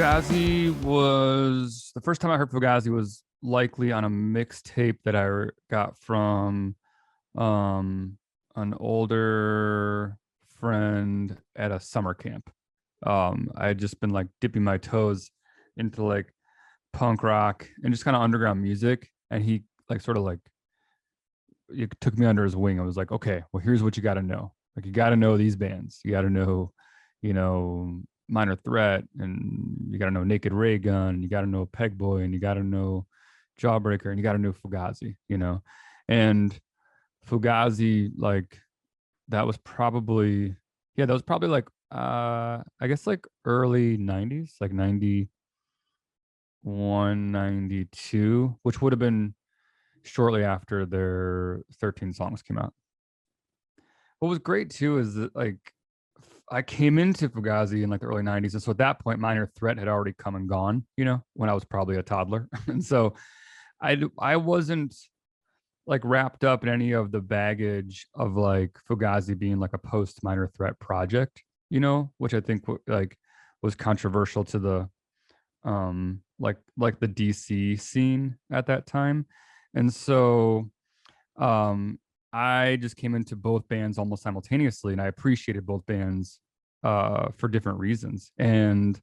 Fugazi was the first time I heard Fugazi was likely on a mixtape that I got from an older friend at a summer camp. I had just been like dipping my toes into like punk rock and just kind of underground music, and he like sort of like it took me under his wing. I was like, okay, well, here's what you got to know. Like, you got to know these bands. You got to know, you know, Minor Threat, and you got to know Naked Ray Gun. You got to know Peg Boy, and you got to know Jawbreaker, and you got to know Fugazi. You know, and Fugazi, like that was probably that was probably like I guess like early 90s, like 91, 92, which would have been shortly after their 13 songs came out. What was great too is that like I came into Fugazi in like the early 90s. And so at that point, Minor Threat had already come and gone, you know, when I was probably a toddler. And so I wasn't like wrapped up in any of the baggage of like Fugazi being like a post Minor Threat project, you know, which I think like was controversial to the like the DC scene at that time. And so I just came into both bands almost simultaneously, and I appreciated both bands for different reasons. And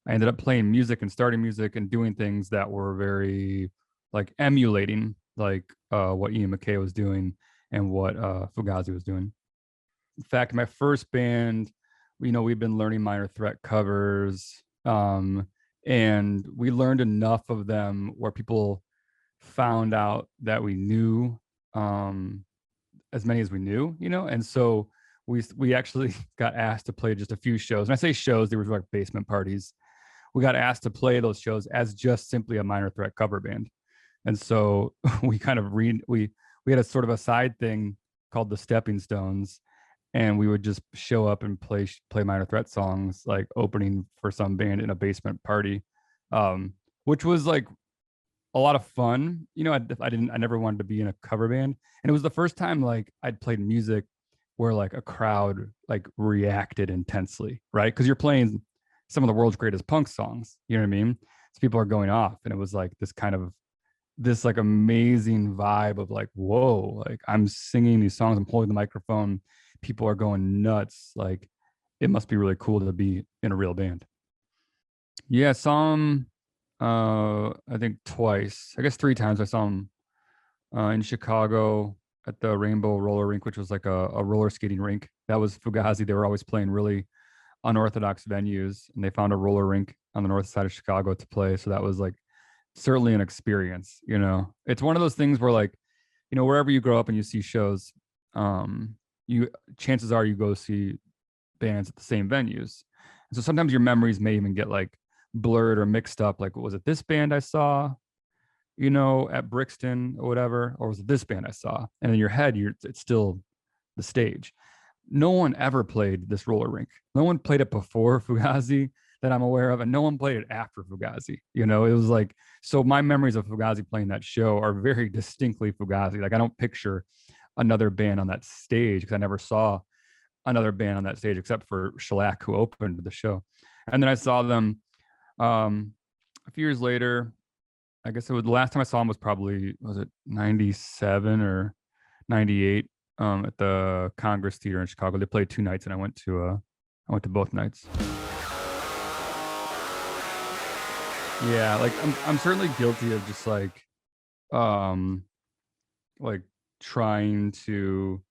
I ended up playing music and starting music and doing things that were very like emulating like what Ian MacKaye was doing and what Fugazi was doing. In fact, my first band, you know, we've been learning Minor Threat covers, and we learned enough of them where people found out that we knew as many as we knew, you know, and so we actually got asked to play just a few shows. And I say shows, they were like basement parties. We got asked to play those shows as just simply a Minor Threat cover band. And so we kind of we had a sort of a side thing called the Stepping Stones, and we would just show up and play Minor Threat songs, like opening for some band in a basement party, which was like a lot of fun. You know, I never wanted to be in a cover band, and it was the first time like I'd played music where like a crowd like reacted intensely, right? Because you're playing some of the world's greatest punk songs, you know what I mean? So people are going off, and it was like this like amazing vibe of like, whoa, like I'm singing these songs, I'm holding the microphone, people are going nuts. Like it must be really cool to be in a real band. Yeah, some I think twice, I guess 3 times. I saw him in Chicago at the Rainbow Roller Rink, which was like a roller skating rink. That was Fugazi. They were always playing really unorthodox venues, and they found a roller rink on the north side of Chicago to play. So that was like certainly an experience. You know, it's one of those things where like, you know, wherever you grow up and you see shows, you chances are you go see bands at the same venues. And so sometimes your memories may even get like blurred or mixed up. Like, was it this band I saw, you know, at Brixton or whatever, or was it this band I saw? And in your head, it's still the stage. No one ever played this roller rink. No one played it before Fugazi that I'm aware of, and no one played it after Fugazi. You know, it was like, so my memories of Fugazi playing that show are very distinctly Fugazi. Like I don't picture another band on that stage because I never saw another band on that stage except for Shellac, who opened the show. And then I saw them a few years later. I guess it was the last time I saw them was it 97 or 98 at the Congress Theater in Chicago. They played 2 nights, and I went to both nights. Yeah, like I'm certainly guilty of just like trying to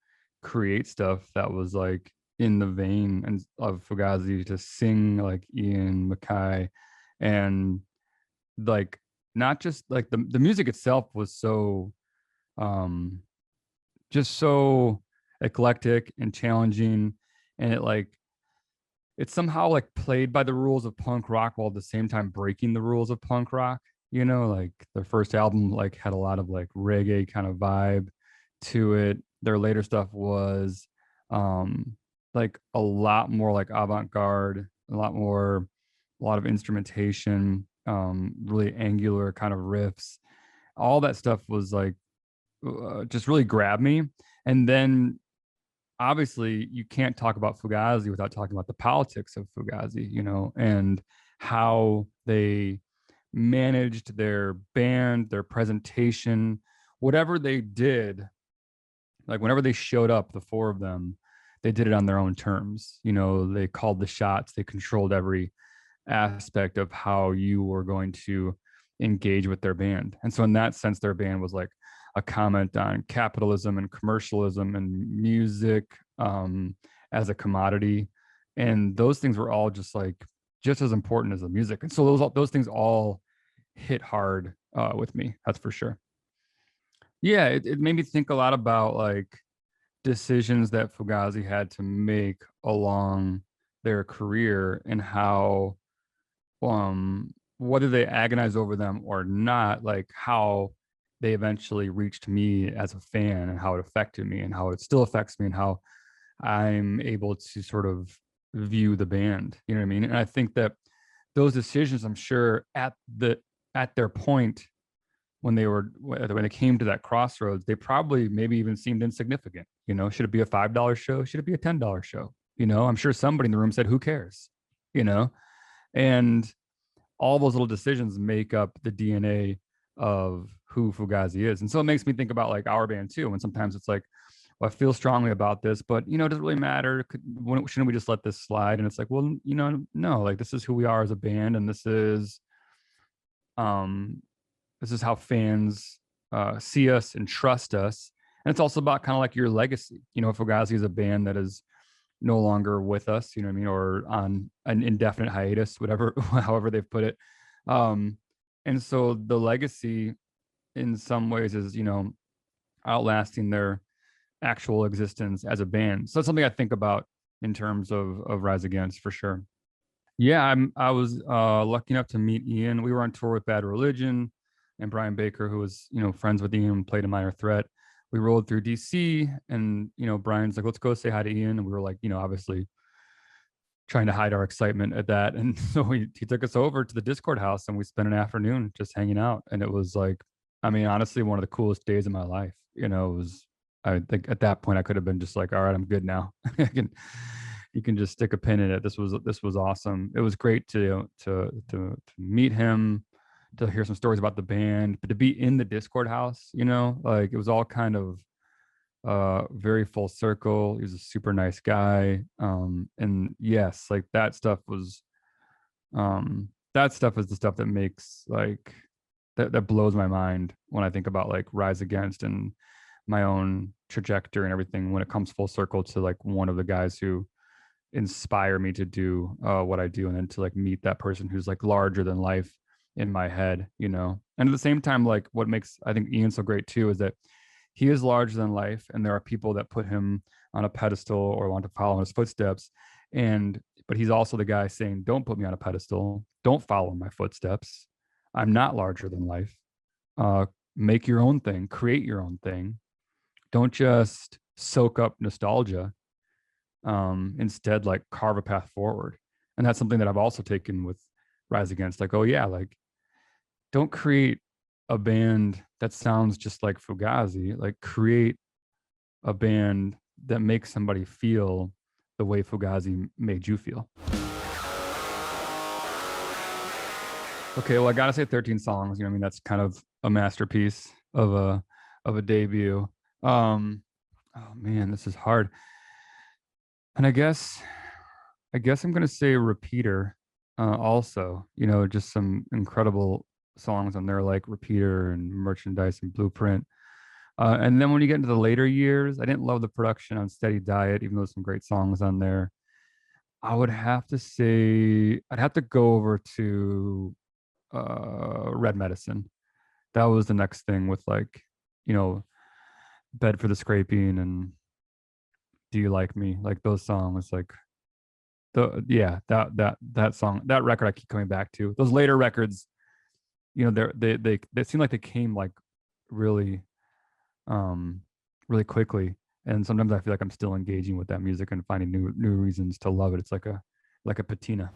create stuff that was like in the vein and of Fugazi, to sing like Ian MacKaye, and like not just like the music itself was so just so eclectic and challenging, and it somehow like played by the rules of punk rock while at the same time breaking the rules of punk rock. You know, like their first album like had a lot of like reggae kind of vibe to it. Their later stuff was like a lot more like avant-garde, a lot of instrumentation, really angular kind of riffs. All that stuff was like just really grabbed me. And then obviously you can't talk about Fugazi without talking about the politics of Fugazi, you know, and how they managed their band, their presentation, whatever they did. Like whenever they showed up, the four of them, they did it on their own terms. You know, they called the shots, they controlled every aspect of how you were going to engage with their band. And so in that sense, their band was like a comment on capitalism and commercialism and music as a commodity. And those things were all just like just as important as the music. And so those things all hit hard with me. That's for sure. Yeah, it made me think a lot about like decisions that Fugazi had to make along their career and how whether they agonize over them or not, like how they eventually reached me as a fan and how it affected me and how it still affects me and how I'm able to sort of view the band. You know what I mean? And I think that those decisions, I'm sure at their point when they came to that crossroads, they probably maybe even seemed insignificant. You know, should it be a $5 show? Should it be a $10 show? You know, I'm sure somebody in the room said, "Who cares?" You know, and all those little decisions make up the DNA of who Fugazi is. And so it makes me think about like our band too. And sometimes it's like, well, I feel strongly about this, but you know, does it really matter? Shouldn't we just let this slide? And it's like, well, you know, no, like this is who we are as a band, and um, this is how fans see us and trust us. And it's also about kind of like your legacy. You know, Fugazi is a band that is no longer with us, you know what I mean, or on an indefinite hiatus, whatever, however they've put it. Um, and so the legacy in some ways is, you know, outlasting their actual existence as a band. So it's something I think about in terms of Rise Against for sure. Yeah, I was lucky enough to meet Ian. We were on tour with Bad Religion and Brian Baker, who was, you know, friends with Ian, played a Minor Threat. We rolled through DC, and you know, Brian's like, let's go say hi to Ian. And we were like, you know, obviously trying to hide our excitement at that. And so he took us over to the Discord house and we spent an afternoon just hanging out. And it was like, I mean, honestly, one of the coolest days of my life. You know, it was, I think at that point I could have been just like, all right, I'm good now. You can just stick a pin in it. This was awesome. It was great to meet him, to hear some stories about the band, but to be in the Discord house, you know, like it was all kind of very full circle. He was a super nice guy. And yes, like that stuff is the stuff that makes like that blows my mind when I think about like Rise Against and my own trajectory and everything when it comes full circle to like one of the guys who inspire me to do what I do, and then to like meet that person who's like larger than life in my head, you know. And at the same time, like what makes I think Ian so great too is that he is larger than life, and there are people that put him on a pedestal or want to follow in his footsteps. And but he's also the guy saying, "Don't put me on a pedestal. Don't follow in my footsteps. I'm not larger than life. Uh, make your own thing. Create your own thing. Don't just soak up nostalgia. Instead, like carve a path forward." And that's something that I've also taken with Rise Against. Like, oh yeah, like don't create a band that sounds just like Fugazi. Like create a band that makes somebody feel the way Fugazi made you feel. Okay, well, I gotta say 13 songs. You know, I mean, that's kind of a masterpiece of a debut. Oh man, this is hard. And I guess I'm gonna say Repeater. Also, you know, just some incredible songs on there like Repeater and Merchandise and Blueprint. And then when you get into the later years, I didn't love the production on Steady Diet, even though some great songs on there. I would have to say I'd have to go over to Red Medicine. That was the next thing with like, you know, Bed for the Scraping and Do You Like Me? Like those songs, like the yeah, that song, that record I keep coming back to. Those later records, you know, they seem like they came like really um really quickly. And sometimes I feel like I'm still engaging with that music and finding new reasons to love it. It's like a patina.